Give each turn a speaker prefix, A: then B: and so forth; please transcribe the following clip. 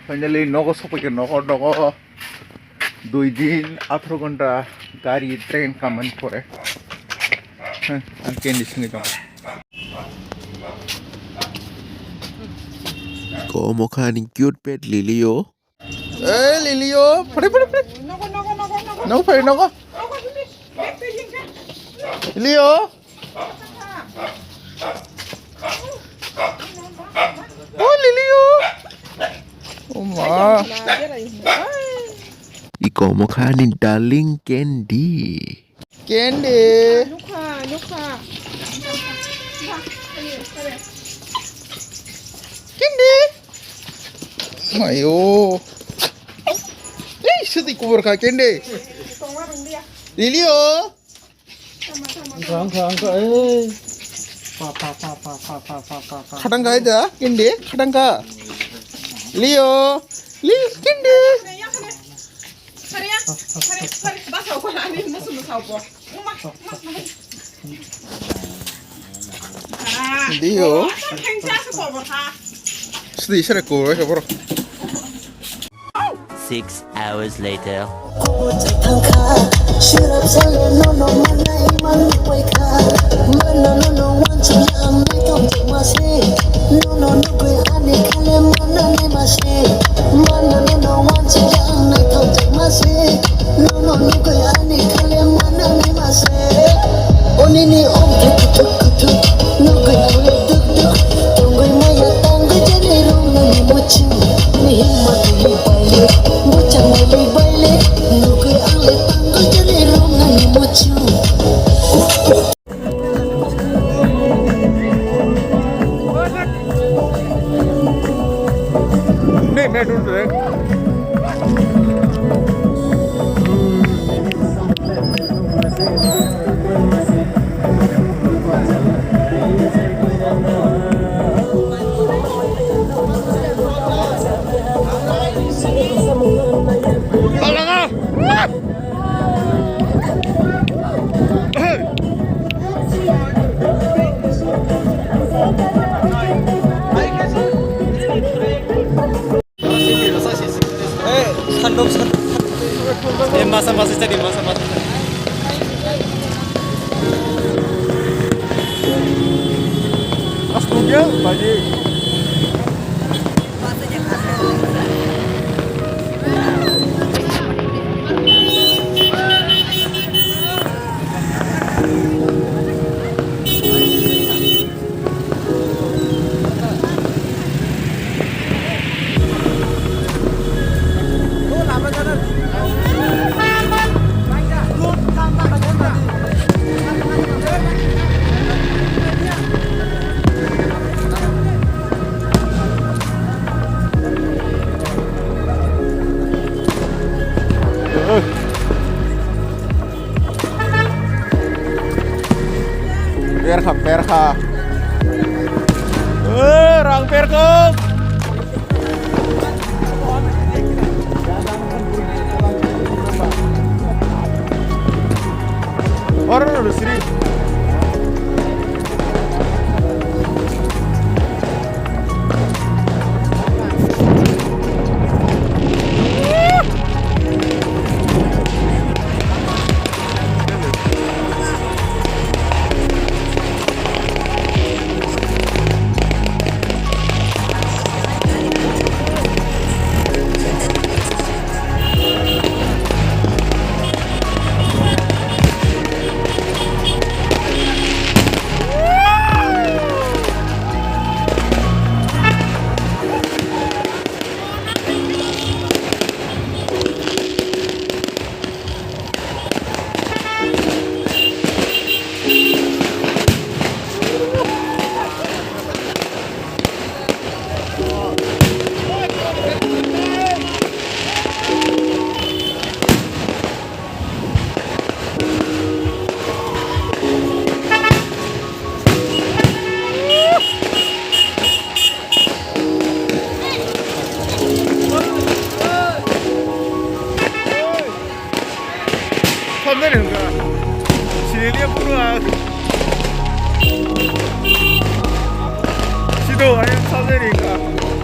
A: Finally नगो सफैगोन नगो 2 दिन 18 घन्टा गाड़ी ट्रेन खामानि परे आं केन्डी सिङै दं
B: Como kan cute pet Lilio?
A: Lilio pare nago pare nago Lilio oh Lilio oh ma
B: Y como kan darling Candy?
A: Candy Candy ayo sedih kubur kak Candy Lilio kadang ka ida Candy kadang ka Leo Candy Leo sedih seret kubur kak bro
C: 6 hours later.
D: Masa-masa jadi masa-masa.
A: Astunya bagi perha rang perkong orang udah sini 내리는 거야. 시내리에 불어와. 시도 아니면 차 내리니까.